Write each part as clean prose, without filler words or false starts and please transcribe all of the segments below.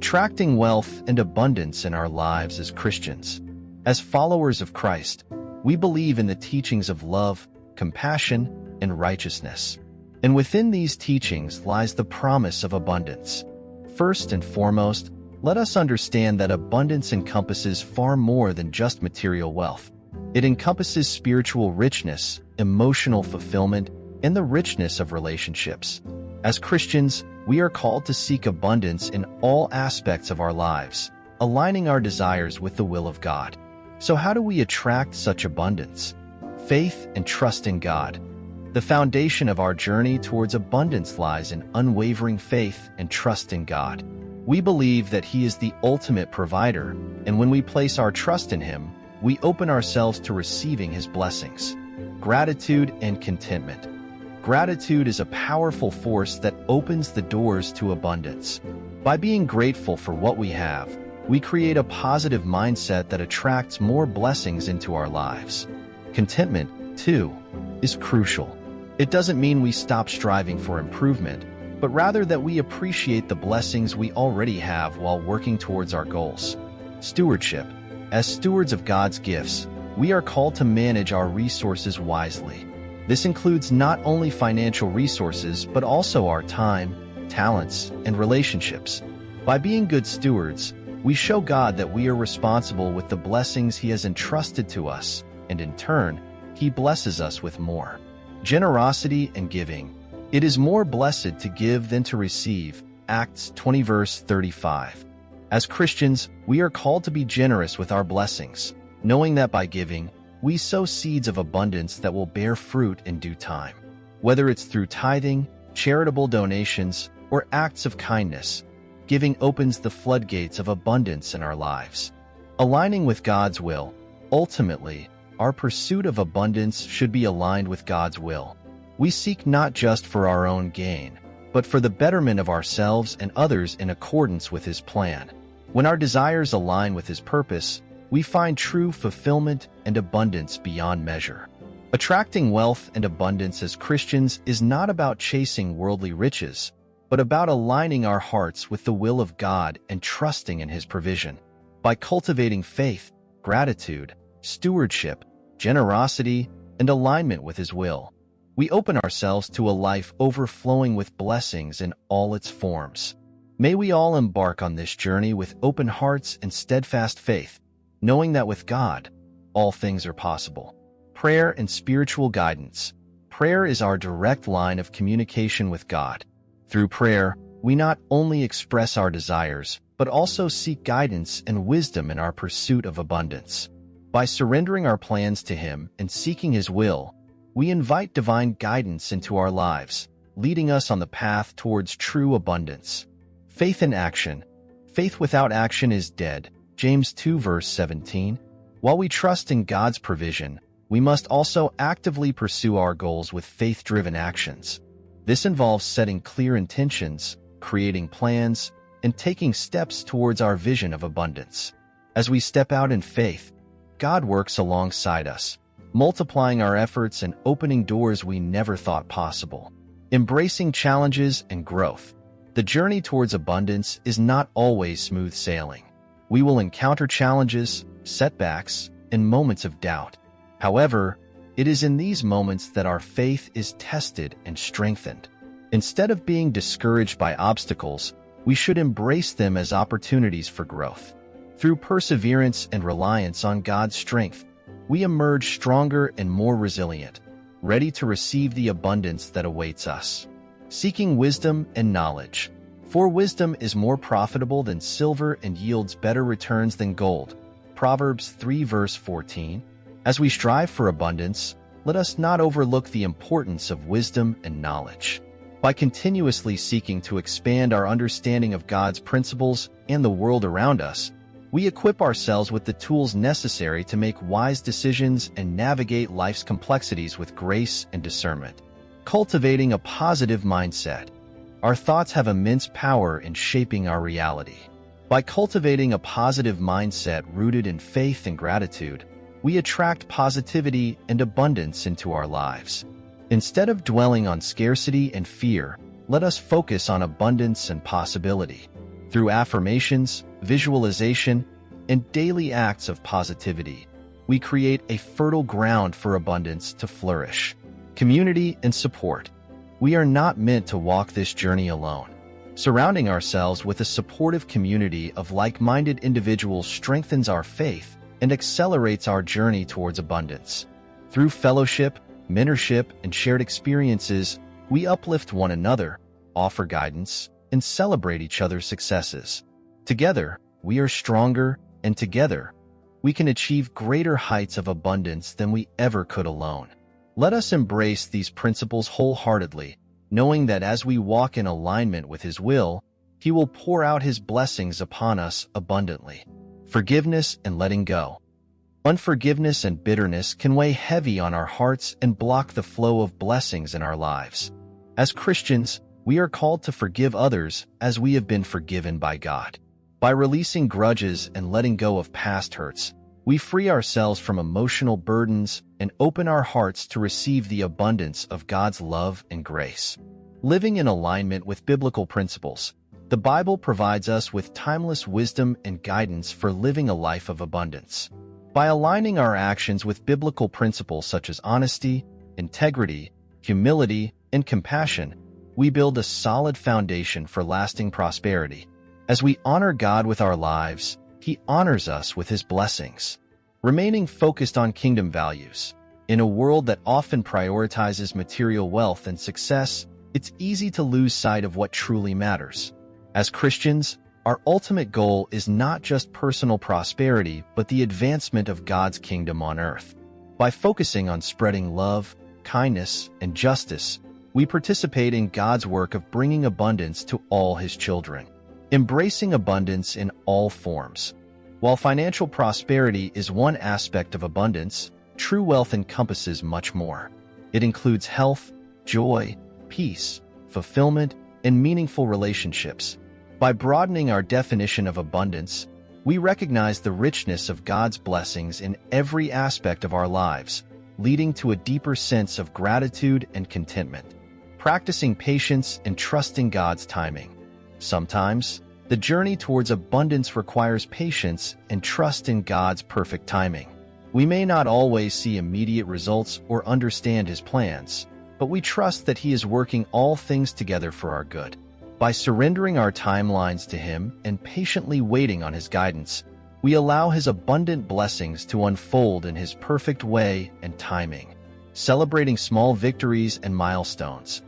attracting wealth and abundance in our lives as Christians. As followers of Christ, we believe in the teachings of love, compassion, and righteousness. And within these teachings lies the promise of abundance. First and foremost, let us understand that abundance encompasses far more than just material wealth. It encompasses spiritual richness, emotional fulfillment, and the richness of relationships. As Christians, we are called to seek abundance in all aspects of our lives, aligning our desires with the will of God. So how do we attract such abundance? Faith and trust in God. The foundation of our journey towards abundance lies in unwavering faith and trust in God. We believe that He is the ultimate provider, and when we place our trust in Him, we open ourselves to receiving His blessings. Gratitude and contentment. Gratitude is a powerful force that opens the doors to abundance. By being grateful for what we have, we create a positive mindset that attracts more blessings into our lives. Contentment, too, is crucial. It doesn't mean we stop striving for improvement, but rather that we appreciate the blessings we already have while working towards our goals. Stewardship. As stewards of God's gifts, we are called to manage our resources wisely. This includes not only financial resources, but also our time, talents, and relationships. By being good stewards, we show God that we are responsible with the blessings He has entrusted to us, and in turn, He blesses us with more. Generosity and giving. It is more blessed to give than to receive. Acts 20 verse 35. As Christians, we are called to be generous with our blessings, knowing that by giving, we sow seeds of abundance that will bear fruit in due time. Whether it's through tithing, charitable donations, or acts of kindness, giving opens the floodgates of abundance in our lives. Aligning with God's will. Ultimately, our pursuit of abundance should be aligned with God's will. We seek not just for our own gain, but for the betterment of ourselves and others in accordance with His plan. When our desires align with His purpose, we find true fulfillment and abundance beyond measure. Attracting wealth and abundance as Christians is not about chasing worldly riches, but about aligning our hearts with the will of God and trusting in His provision. By cultivating faith, gratitude, stewardship, generosity, and alignment with His will, we open ourselves to a life overflowing with blessings in all its forms. May we all embark on this journey with open hearts and steadfast faith, knowing that with God, all things are possible. Prayer and spiritual guidance. Prayer is our direct line of communication with God. Through prayer, we not only express our desires, but also seek guidance and wisdom in our pursuit of abundance. By surrendering our plans to Him and seeking His will, we invite divine guidance into our lives, leading us on the path towards true abundance. Faith in action. Faith without action is dead. James 2 verse 17. While we trust in God's provision, we must also actively pursue our goals with faith-driven actions. This involves setting clear intentions, creating plans, and taking steps towards our vision of abundance. As we step out in faith, God works alongside us, multiplying our efforts and opening doors we never thought possible. Embracing challenges and growth. The journey towards abundance is not always smooth sailing. We will encounter challenges, setbacks, and moments of doubt. However, it is in these moments that our faith is tested and strengthened. Instead of being discouraged by obstacles, we should embrace them as opportunities for growth. Through perseverance and reliance on God's strength, we emerge stronger and more resilient, ready to receive the abundance that awaits us. Seeking wisdom and knowledge. For wisdom is more profitable than silver and yields better returns than gold. Proverbs 3 verse 14. As we strive for abundance, let us not overlook the importance of wisdom and knowledge. By continuously seeking to expand our understanding of God's principles and the world around us, we equip ourselves with the tools necessary to make wise decisions and navigate life's complexities with grace and discernment. Cultivating a positive mindset. Our thoughts have immense power in shaping our reality. By cultivating a positive mindset rooted in faith and gratitude, we attract positivity and abundance into our lives. Instead of dwelling on scarcity and fear, let us focus on abundance and possibility. Through affirmations, visualization, and daily acts of positivity, we create a fertile ground for abundance to flourish. Community and support. We are not meant to walk this journey alone. Surrounding ourselves with a supportive community of like-minded individuals strengthens our faith and accelerates our journey towards abundance. Through fellowship, mentorship, and shared experiences, we uplift one another, offer guidance, and celebrate each other's successes. Together, we are stronger, and together, we can achieve greater heights of abundance than we ever could alone. Let us embrace these principles wholeheartedly, knowing that as we walk in alignment with His will, He will pour out His blessings upon us abundantly. Forgiveness and letting go. Unforgiveness and bitterness can weigh heavy on our hearts and block the flow of blessings in our lives. As Christians, we are called to forgive others as we have been forgiven by God. By releasing grudges and letting go of past hurts, we free ourselves from emotional burdens and open our hearts to receive the abundance of God's love and grace. Living in alignment with biblical principles, the Bible provides us with timeless wisdom and guidance for living a life of abundance. By aligning our actions with biblical principles such as honesty, integrity, humility, and compassion, we build a solid foundation for lasting prosperity. As we honor God with our lives, He honors us with His blessings. Remaining focused on kingdom values. In a world that often prioritizes material wealth and success, it's easy to lose sight of what truly matters. As Christians, our ultimate goal is not just personal prosperity, but the advancement of God's kingdom on earth. By focusing on spreading love, kindness, and justice, we participate in God's work of bringing abundance to all His children. Embracing abundance in all forms. While financial prosperity is one aspect of abundance, true wealth encompasses much more. It includes health, joy, peace, fulfillment, and meaningful relationships. By broadening our definition of abundance, we recognize the richness of God's blessings in every aspect of our lives, leading to a deeper sense of gratitude and contentment. Practicing patience and trusting God's timing. Sometimes, the journey towards abundance requires patience and trust in God's perfect timing. We may not always see immediate results or understand His plans, but we trust that He is working all things together for our good. By surrendering our timelines to Him and patiently waiting on His guidance, we allow His abundant blessings to unfold in His perfect way and timing. Celebrating small victories and milestones.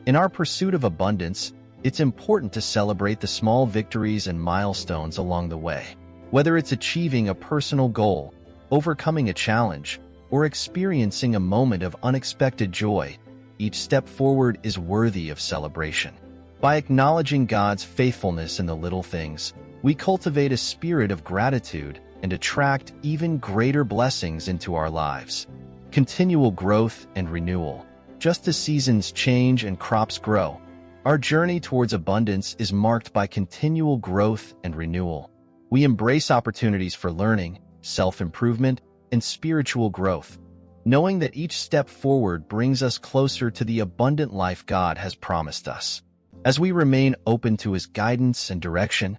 In our pursuit of abundance, it's important to celebrate the small victories and milestones along the way. Whether it's achieving a personal goal, overcoming a challenge, or experiencing a moment of unexpected joy, each step forward is worthy of celebration. By acknowledging God's faithfulness in the little things, we cultivate a spirit of gratitude and attract even greater blessings into our lives. Continual growth and renewal. Just as seasons change and crops grow, our journey towards abundance is marked by continual growth and renewal. We embrace opportunities for learning, self-improvement, and spiritual growth, knowing that each step forward brings us closer to the abundant life God has promised us. As we remain open to His guidance and direction,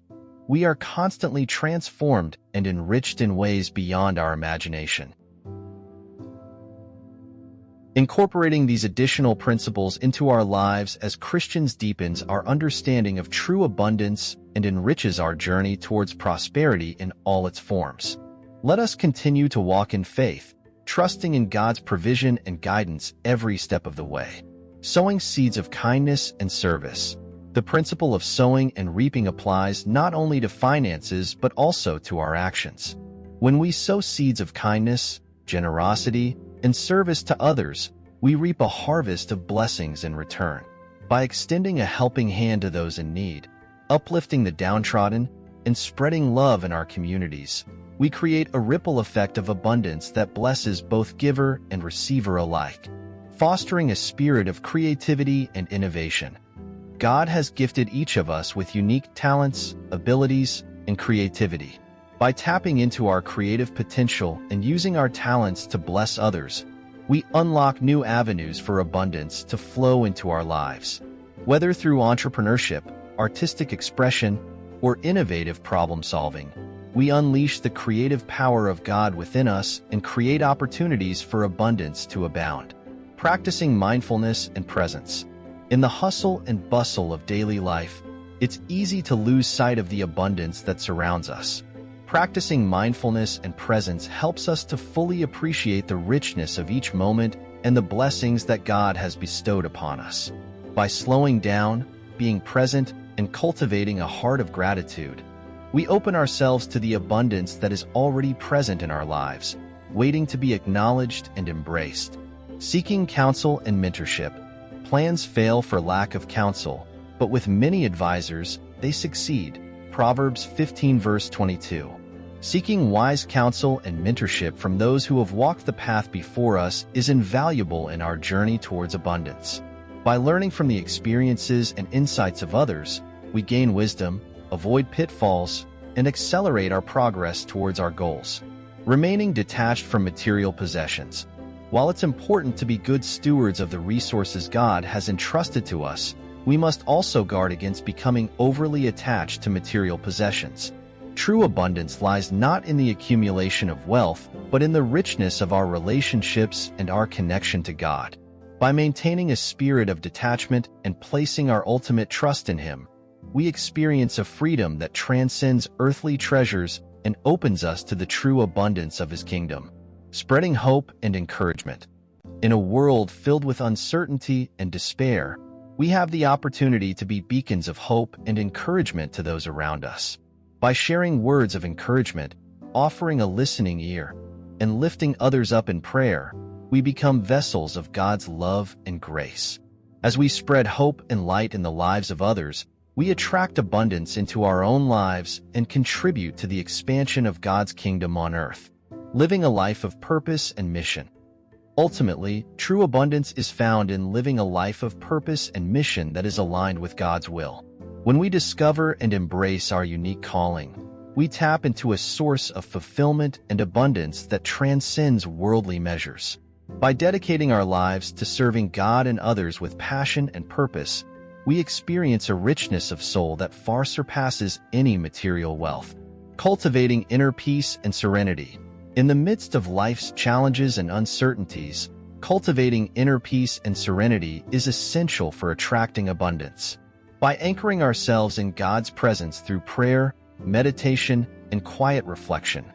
we are constantly transformed and enriched in ways beyond our imagination. Incorporating these additional principles into our lives as Christians deepens our understanding of true abundance and enriches our journey towards prosperity in all its forms. Let us continue to walk in faith, trusting in God's provision and guidance every step of the way. Sowing seeds of kindness and service. The principle of sowing and reaping applies not only to finances but also to our actions. When we sow seeds of kindness, generosity, and service to others, we reap a harvest of blessings in return. By extending a helping hand to those in need, uplifting the downtrodden, and spreading love in our communities, we create a ripple effect of abundance that blesses both giver and receiver alike, fostering a spirit of creativity and innovation. God has gifted each of us with unique talents, abilities, and creativity. By tapping into our creative potential and using our talents to bless others, we unlock new avenues for abundance to flow into our lives. Whether through entrepreneurship, artistic expression, or innovative problem-solving. We unleash the creative power of God within us and create opportunities for abundance to abound. Practicing mindfulness and presence. In the hustle and bustle of daily life, it's easy to lose sight of the abundance that surrounds us. Practicing mindfulness and presence helps us to fully appreciate the richness of each moment and the blessings that God has bestowed upon us. By slowing down, being present, and cultivating a heart of gratitude, we open ourselves to the abundance that is already present in our lives, waiting to be acknowledged and embraced. Seeking counsel and mentorship. Plans fail for lack of counsel, but with many advisors, they succeed. Proverbs 15 verse 22. Seeking wise counsel and mentorship from those who have walked the path before us is invaluable in our journey towards abundance. By learning from the experiences and insights of others, we gain wisdom, avoid pitfalls, and accelerate our progress towards our goals. Remaining detached from material possessions. While it's important to be good stewards of the resources God has entrusted to us, we must also guard against becoming overly attached to material possessions. True abundance lies not in the accumulation of wealth, but in the richness of our relationships and our connection to God. By maintaining a spirit of detachment and placing our ultimate trust in Him, we experience a freedom that transcends earthly treasures and opens us to the true abundance of His kingdom. Spreading hope and encouragement. In a world filled with uncertainty and despair, we have the opportunity to be beacons of hope and encouragement to those around us. By sharing words of encouragement, offering a listening ear, and lifting others up in prayer, we become vessels of God's love and grace. As we spread hope and light in the lives of others, we attract abundance into our own lives and contribute to the expansion of God's kingdom on earth. Living a life of purpose and mission. Ultimately, true abundance is found in living a life of purpose and mission that is aligned with God's will. When we discover and embrace our unique calling, we tap into a source of fulfillment and abundance that transcends worldly measures. By dedicating our lives to serving God and others with passion and purpose, we experience a richness of soul that far surpasses any material wealth. Cultivating inner peace and serenity. In the midst of life's challenges and uncertainties, cultivating inner peace and serenity is essential for attracting abundance. By anchoring ourselves in God's presence through prayer, meditation, and quiet reflection,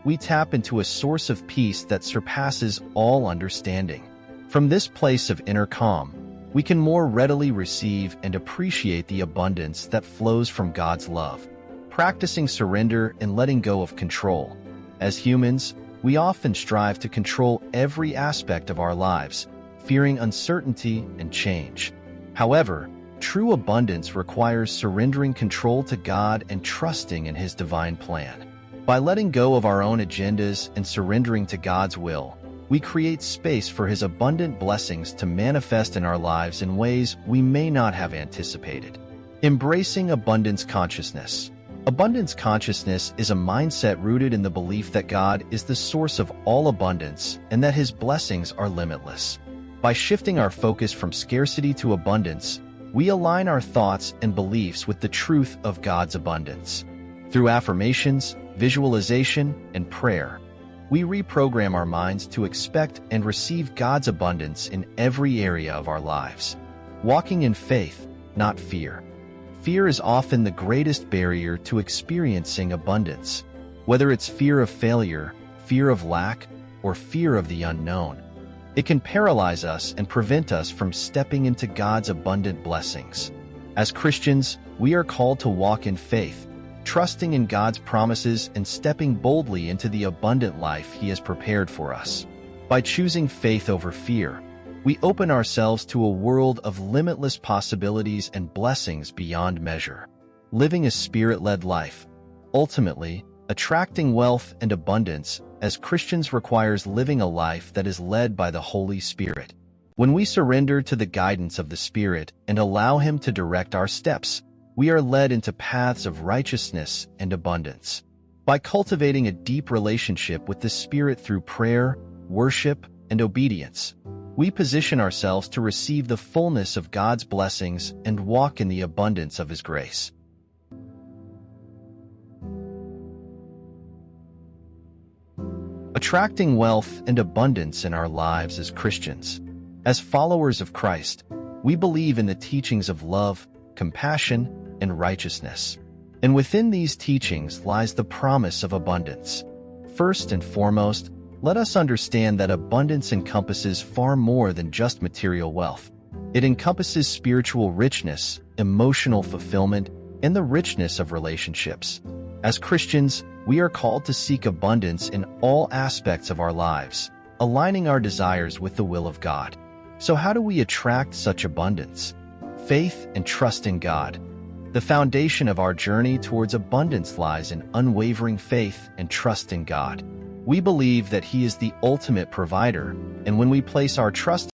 we tap into a source of peace that surpasses all understanding. From this place of inner calm, we can more readily receive and appreciate the abundance that flows from God's love. Practicing surrender and letting go of control. As humans, we often strive to control every aspect of our lives, fearing uncertainty and change. However, true abundance requires surrendering control to God and trusting in His divine plan. By letting go of our own agendas and surrendering to God's will, we create space for His abundant blessings to manifest in our lives in ways we may not have anticipated. Embracing abundance consciousness. Abundance consciousness is a mindset rooted in the belief that God is the source of all abundance and that His blessings are limitless. By shifting our focus from scarcity to abundance, we align our thoughts and beliefs with the truth of God's abundance. Through affirmations, visualization, and prayer, we reprogram our minds to expect and receive God's abundance in every area of our lives. Walking in faith, not fear. Fear is often the greatest barrier to experiencing abundance. Whether it's fear of failure, fear of lack, or fear of the unknown, it can paralyze us and prevent us from stepping into God's abundant blessings. As Christians, we are called to walk in faith, trusting in God's promises and stepping boldly into the abundant life He has prepared for us. By choosing faith over fear, we open ourselves to a world of limitless possibilities and blessings beyond measure. Living a Spirit-led life. Ultimately, attracting wealth and abundance as Christians requires living a life that is led by the Holy Spirit. When we surrender to the guidance of the Spirit and allow Him to direct our steps, we are led into paths of righteousness and abundance. By cultivating a deep relationship with the Spirit through prayer, worship, and obedience, we position ourselves to receive the fullness of God's blessings and walk in the abundance of His grace. attracting wealth and abundance in our lives as Christians. As followers of Christ, we believe in the teachings of love, compassion, and righteousness. And within these teachings lies the promise of abundance. First and foremost, let us understand that abundance encompasses far more than just material wealth. It encompasses spiritual richness, emotional fulfillment, and the richness of relationships. As Christians, we are called to seek abundance in all aspects of our lives, aligning our desires with the will of God. So how do we attract such abundance? Faith and trust in God. The foundation of our journey towards abundance lies in unwavering faith and trust in God. We believe that He is the ultimate provider, and when we place our trust